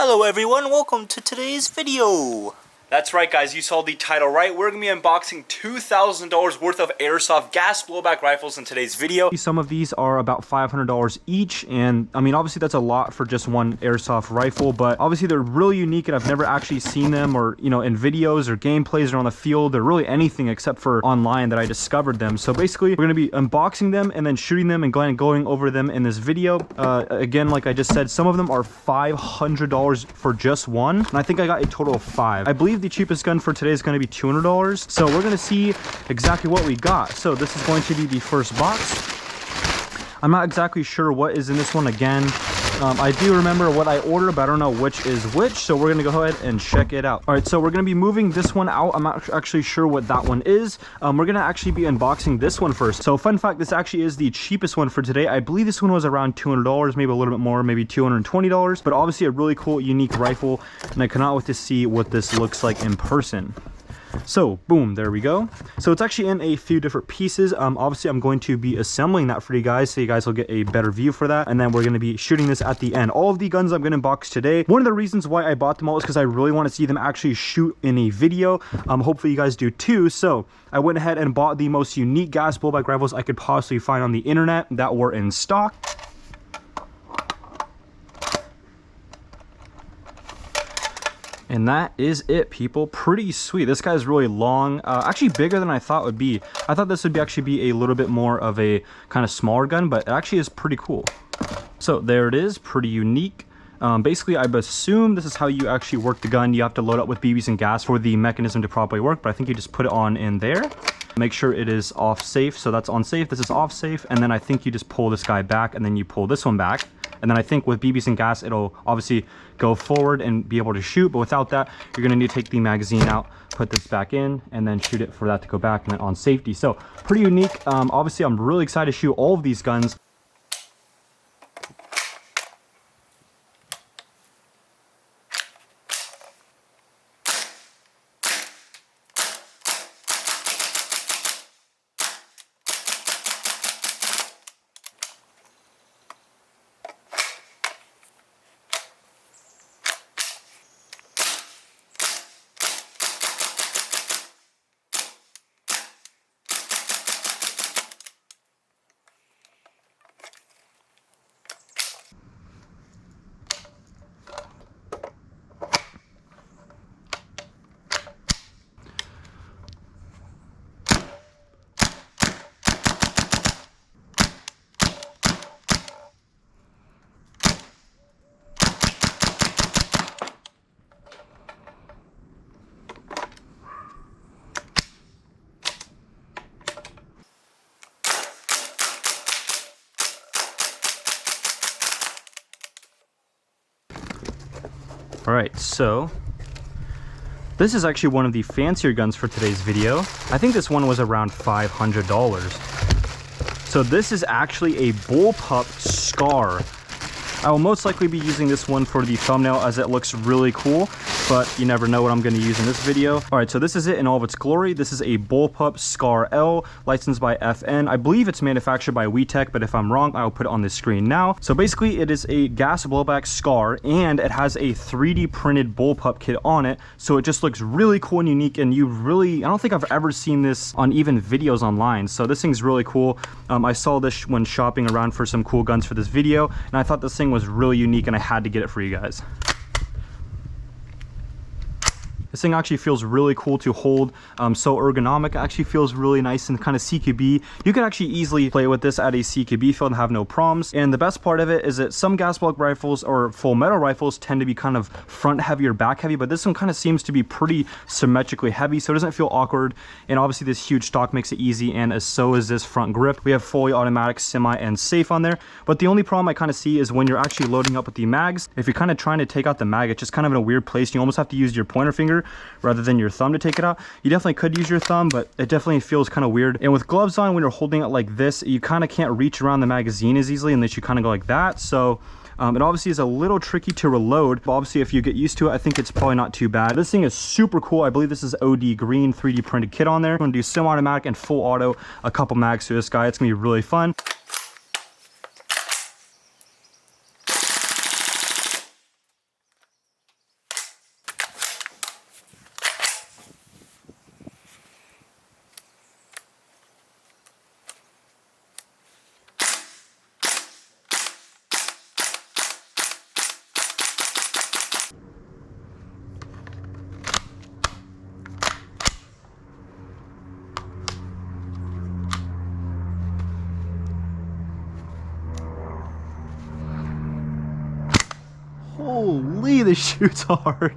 Hello everyone, welcome to today's video. That's right guys, you saw the title right. We're going to be unboxing $2,000 worth of Airsoft gas blowback rifles in today's video. Some of these are about $500 each, and I mean obviously that's a lot for just one Airsoft rifle, but obviously they're really unique and I've never actually seen them or in videos or gameplays or on the field or really anything except for online that I discovered them. So basically we're going to be unboxing them and then shooting them and going over them in this video. Again, like I just said, some of them are $500 for just one, and I think I got a total of 5. I believe the cheapest gun for today is going to be $200. So we're going to see exactly what we got. So this is going to be the first box. I'm not exactly sure what is in this one again. I do remember what I ordered, but I don't know which is which. So we're going to go ahead and check it out. All right, so we're going to be moving this one out. I'm not actually sure what that one is. We're going to actually be unboxing this one first. So fun fact, this actually is the cheapest one for today. I believe this one was around $200, maybe a little bit more, maybe $220. But obviously a really cool, unique rifle. And I cannot wait to see what this looks like in person. So boom, there we go. So it's actually in a few different pieces. Obviously I'm going to be assembling that for you guys, so you guys will get a better view for that, and then we're going to be shooting this at the end. All of the guns I'm going to unbox today, one of the reasons why I bought them all is because I really want to see them actually shoot in a video. Hopefully you guys do too. So I went ahead and bought the most unique gas blowback rifles I could possibly find on the internet that were in stock. And that is it, people. Pretty sweet. This guy's really long, actually bigger than I thought it would be. I thought this would actually be a little bit more of a kind of smaller gun, but it actually is pretty cool. So there it is, pretty unique. Basically, I assume this is how you actually work the gun. You have to load up with BBs and gas for the mechanism to properly work, but I think you just put it on in there. Make sure it is off safe. So that's on safe, this is off safe, and then I think you just pull this guy back and then you pull this one back. And then I think with BBs and gas, it'll obviously go forward and be able to shoot. But without that, you're going to need to take the magazine out, put this back in, and then shoot it for that to go back and then on safety. So pretty unique. Obviously, I'm really excited to shoot all of these guns. All right, so this is actually one of the fancier guns for today's video. I think this one was around $500. So this is actually a Bullpup SCAR. I will most likely be using this one for the thumbnail as it looks really cool, but you never know what I'm going to use in this video. All right, so this is it in all of its glory. This is a Bullpup SCAR L, licensed by FN. I believe it's manufactured by WeTech, but if I'm wrong, I'll put it on the screen now. So basically, it is a gas blowback SCAR, and it has a 3D printed Bullpup kit on it. So it just looks really cool and unique, and I don't think I've ever seen this on even videos online. So this thing's really cool. I saw this when shopping around for some cool guns for this video, and I thought this thing was really unique, and I had to get it for you guys. This thing actually feels really cool to hold, so ergonomic. It actually feels really nice and kind of CQB. You could actually easily play with this at a CQB field and have no problems. And the best part of it is that some gas block rifles or full metal rifles tend to be kind of front heavy or back heavy, but this one kind of seems to be pretty symmetrically heavy, so it doesn't feel awkward. And obviously this huge stock makes it easy, and so is this front grip. We have fully automatic, semi, and safe on there. But the only problem I kind of see is when you're actually loading up with the mags, if you're kind of trying to take out the mag, it's just kind of in a weird place. You almost have to use your pointer finger rather than your thumb to take it out. You definitely could use your thumb, but it definitely feels kind of weird. And with gloves on, when you're holding it like this, you kind of can't reach around the magazine as easily unless you kind of go like that. So it obviously is a little tricky to reload, but obviously if you get used to it, I think it's probably not too bad. This thing is super cool. I believe this is OD green 3D printed kit on there. I'm gonna do semi-automatic and full auto, a couple mags to this guy. It's gonna be really fun. Holy, this shoots hard.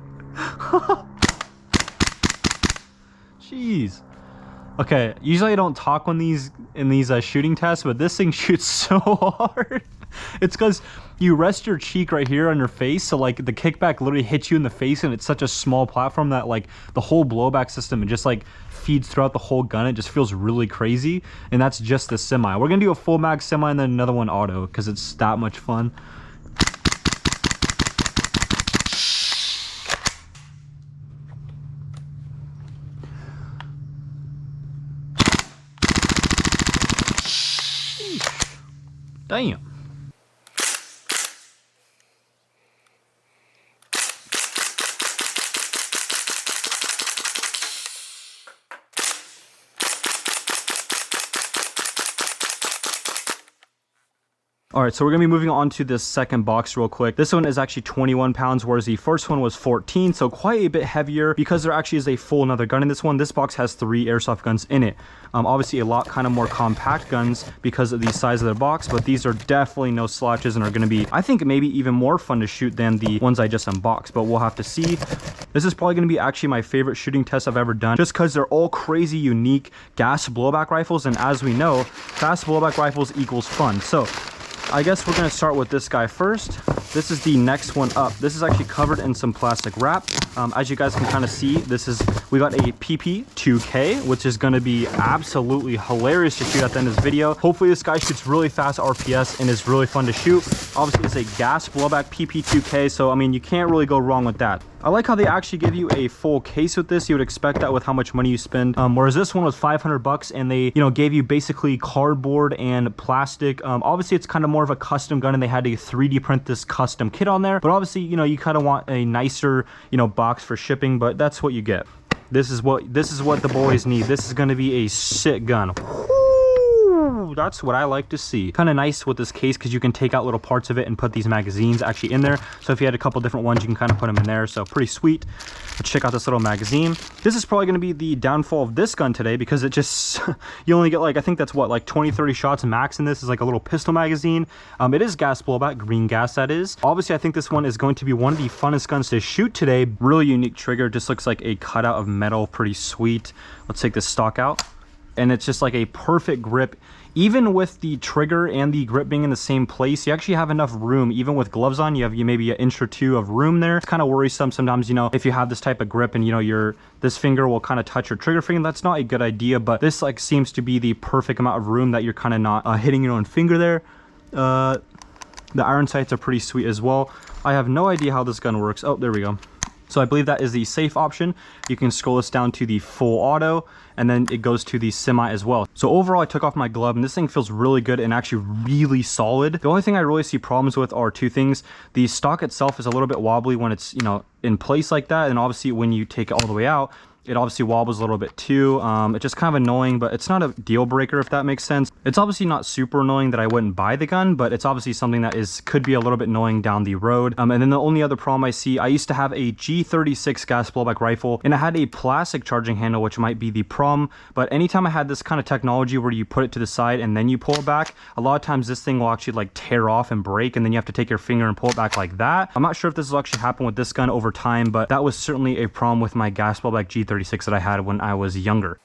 Jeez. Okay, usually I don't talk in these shooting tests, but this thing shoots so hard. It's because you rest your cheek right here on your face, so like the kickback literally hits you in the face, and it's such a small platform that like the whole blowback system, it just like feeds throughout the whole gun. It just feels really crazy, and that's just the semi. We're gonna do a full mag semi and then another one auto because it's that much fun. Damn. All right, so we're gonna be moving on to this second box real quick. This one is actually 21 pounds, whereas the first one was 14, so quite a bit heavier because there actually is a full another gun in this one. This box has 3 airsoft guns in it. Obviously a lot kind of more compact guns because of the size of the box, but these are definitely no slouches and are gonna be, I think, maybe even more fun to shoot than the ones I just unboxed, but we'll have to see. This is probably gonna be actually my favorite shooting test I've ever done, just because they're all crazy unique gas blowback rifles, and as we know, fast blowback rifles equals fun. So I guess we're gonna start with this guy first. This is the next one up. This is actually covered in some plastic wrap. As you guys can kind of see, we got a PP2K, which is gonna be absolutely hilarious to shoot at the end of this video. Hopefully this guy shoots really fast RPS and is really fun to shoot. Obviously it's a gas blowback PP2K, so I mean, you can't really go wrong with that. I like how they actually give you a full case with this. You would expect that with how much money you spend. Whereas this one was 500 bucks, and they, you know, gave you basically cardboard and plastic. Obviously it's kind of more of a custom gun, and they had to 3D print this custom kit on there. But obviously, you know, you kind of want a nicer, you know, box for shipping, but that's what you get. This is what the boys need. This is going to be a sick gun. That's what I like to see. Kind of nice with this case because you can take out little parts of it and put these magazines actually in there. So if you had a couple different ones, you can kind of put them in there. So pretty sweet. Let's check out this little magazine. This is probably going to be the downfall of this gun today because it just, you only get like, I think that's what, like 20-30 shots max in this. Is like a little pistol magazine. It is gas blowback, green gas that is. Obviously I think this one is going to be one of the funnest guns to shoot today. Really unique trigger, just looks like a cutout of metal, pretty sweet. Let's take this stock out. And it's just like a perfect grip. Even with the trigger and the grip being in the same place, you actually have enough room. Even with gloves on, you have maybe an inch or two of room there. It's kind of worrisome sometimes, you know, if you have this type of grip and, you know, this finger will kind of touch your trigger finger. That's not a good idea, but this like seems to be the perfect amount of room that you're kind of not hitting your own finger there. The iron sights are pretty sweet as well. I have no idea how this gun works. Oh, there we go. So I believe that is the safe option. You can scroll this down to the full auto, and then it goes to the semi as well. So overall, I took off my glove, and this thing feels really good and actually really solid. The only thing I really see problems with are two things. The stock itself is a little bit wobbly when it's, you know, in place like that, and obviously when you take it all the way out, it obviously wobbles a little bit too. It's just kind of annoying, but it's not a deal breaker if that makes sense. It's obviously not super annoying that I wouldn't buy the gun, but it's obviously something that could be a little bit annoying down the road. And then the only other problem I see, I used to have a G36 gas blowback rifle, and it had a plastic charging handle, which might be the problem. But anytime I had this kind of technology where you put it to the side and then you pull it back, a lot of times this thing will actually like tear off and break, and then you have to take your finger and pull it back like that. I'm not sure if this will actually happen with this gun over time, but that was certainly a problem with my gas blowback G36 that I had when I was younger.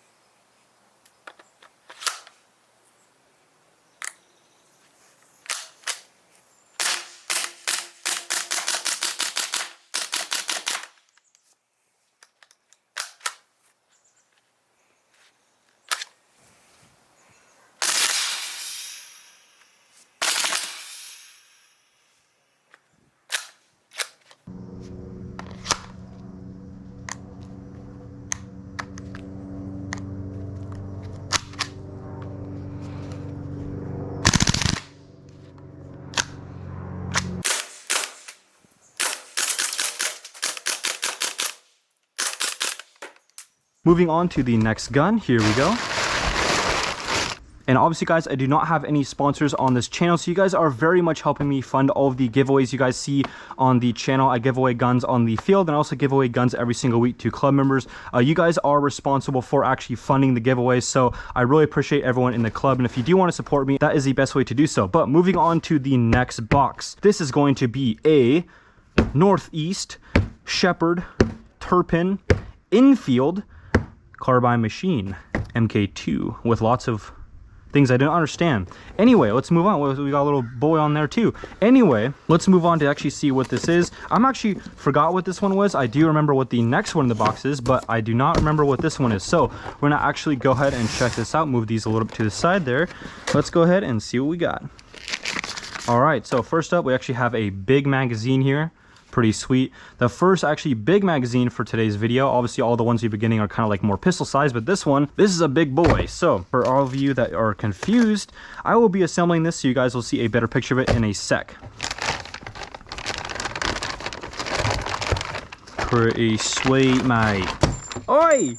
Moving on to the next gun, here we go. And obviously guys, I do not have any sponsors on this channel, so you guys are very much helping me fund all of the giveaways you guys see on the channel. I give away guns on the field and also give away guns every single week to club members. You guys are responsible for actually funding the giveaways, so I really appreciate everyone in the club, and if you do want to support me, that is the best way to do so. But moving on to the next box. This is going to be a Northeast, Shepherd, Turpin, Infield, Carbine Machine, MK2, with lots of things I didn't understand. Anyway, let's move on. We got a little boy on there too. Anyway, let's move on to actually see what this is. I'm actually forgot what this one was. I do remember what the next one in the box is, but I do not remember what this one is. So we're gonna actually go ahead and check this out. Move these a little bit to the side there. Let's go ahead and see what we got. All right, so first up, we actually have a big magazine here. Pretty sweet. The first actually big magazine for today's video. Obviously all the ones you've been getting are kind of like more pistol size, but this is a big boy. So for all of you that are confused, I will be assembling this so you guys will see a better picture of it in a sec. Pretty sweet, mate. Oi!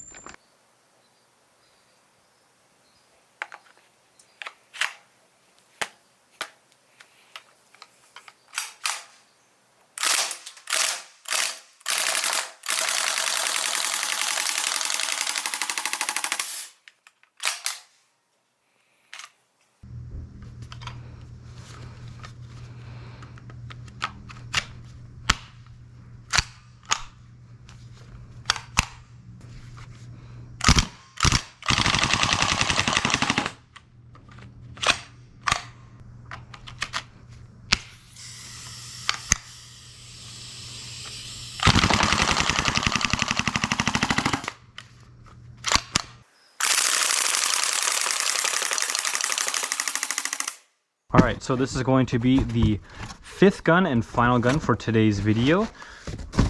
Alright, so this is going to be the 5th gun and final gun for today's video.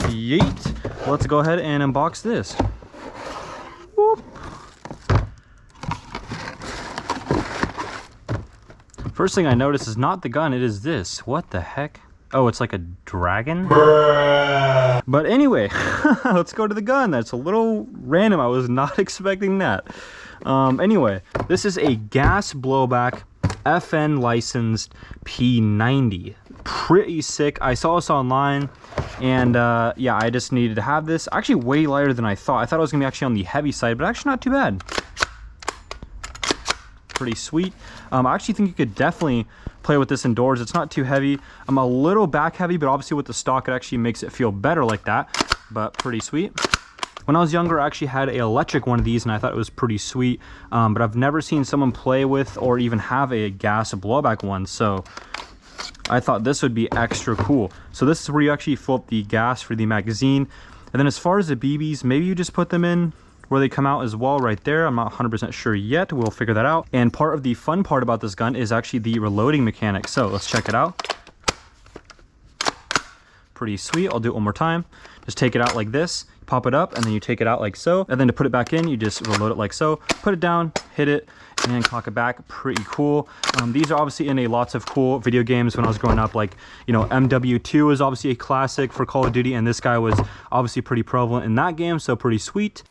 Yeet! Let's go ahead and unbox this. Whoop. First thing I notice is not the gun, it is this. What the heck? Oh, it's like a dragon? Bruh. But anyway, let's go to the gun. That's a little random. I was not expecting that. Anyway, this is a gas blowback FN licensed P90. Pretty sick. I saw this online and yeah, I just needed to have this. Actually way lighter than I thought. I thought it was gonna be actually on the heavy side, but actually not too bad. Pretty sweet. I actually think you could definitely play with this indoors. It's not too heavy. I'm a little back heavy, but obviously with the stock it actually makes it feel better like that, but pretty sweet. When I was younger, I actually had an electric one of these and I thought it was pretty sweet, but I've never seen someone play with or even have a gas blowback one, so I thought this would be extra cool. So this is where you actually fill up the gas for the magazine, and then as far as the BBs, maybe you just put them in where they come out as well right there. I'm not 100% sure yet. We'll figure that out. And part of the fun part about this gun is actually the reloading mechanic, so let's check it out. Pretty sweet. I'll do it one more time. Just take it out like this, pop it up, and then you take it out like so, and then to put it back in you just reload it like so, put it down, hit it, and then cock it back. Pretty cool. These are obviously in lots of cool video games when I was growing up, like, you know, MW2 is obviously a classic for Call of Duty, and this guy was obviously pretty prevalent in that game, so pretty sweet.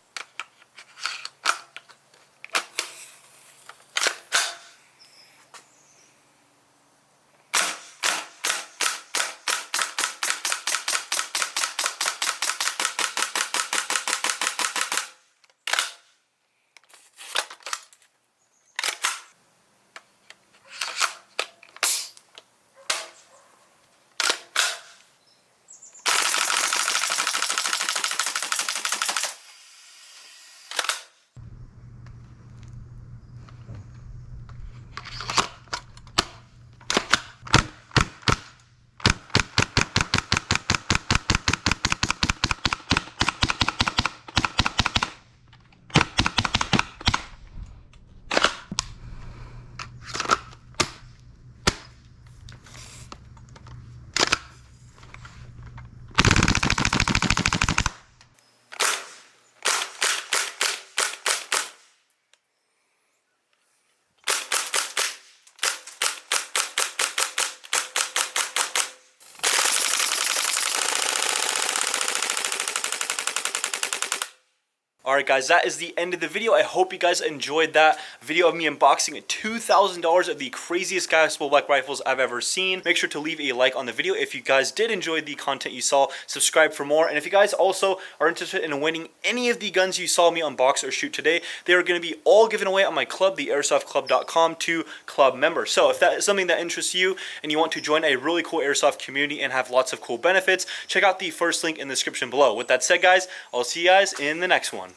Alright guys, that is the end of the video. I hope you guys enjoyed that video of me unboxing $2,000 of the craziest gas blowback rifles I've ever seen. Make sure to leave a like on the video if you guys did enjoy the content you saw. Subscribe for more. And if you guys also are interested in winning any of the guns you saw me unbox or shoot today, they are going to be all given away on my club, the airsoftclub.com, to club members. So if that is something that interests you and you want to join a really cool airsoft community and have lots of cool benefits, check out the first link in the description below. With that said guys, I'll see you guys in the next one.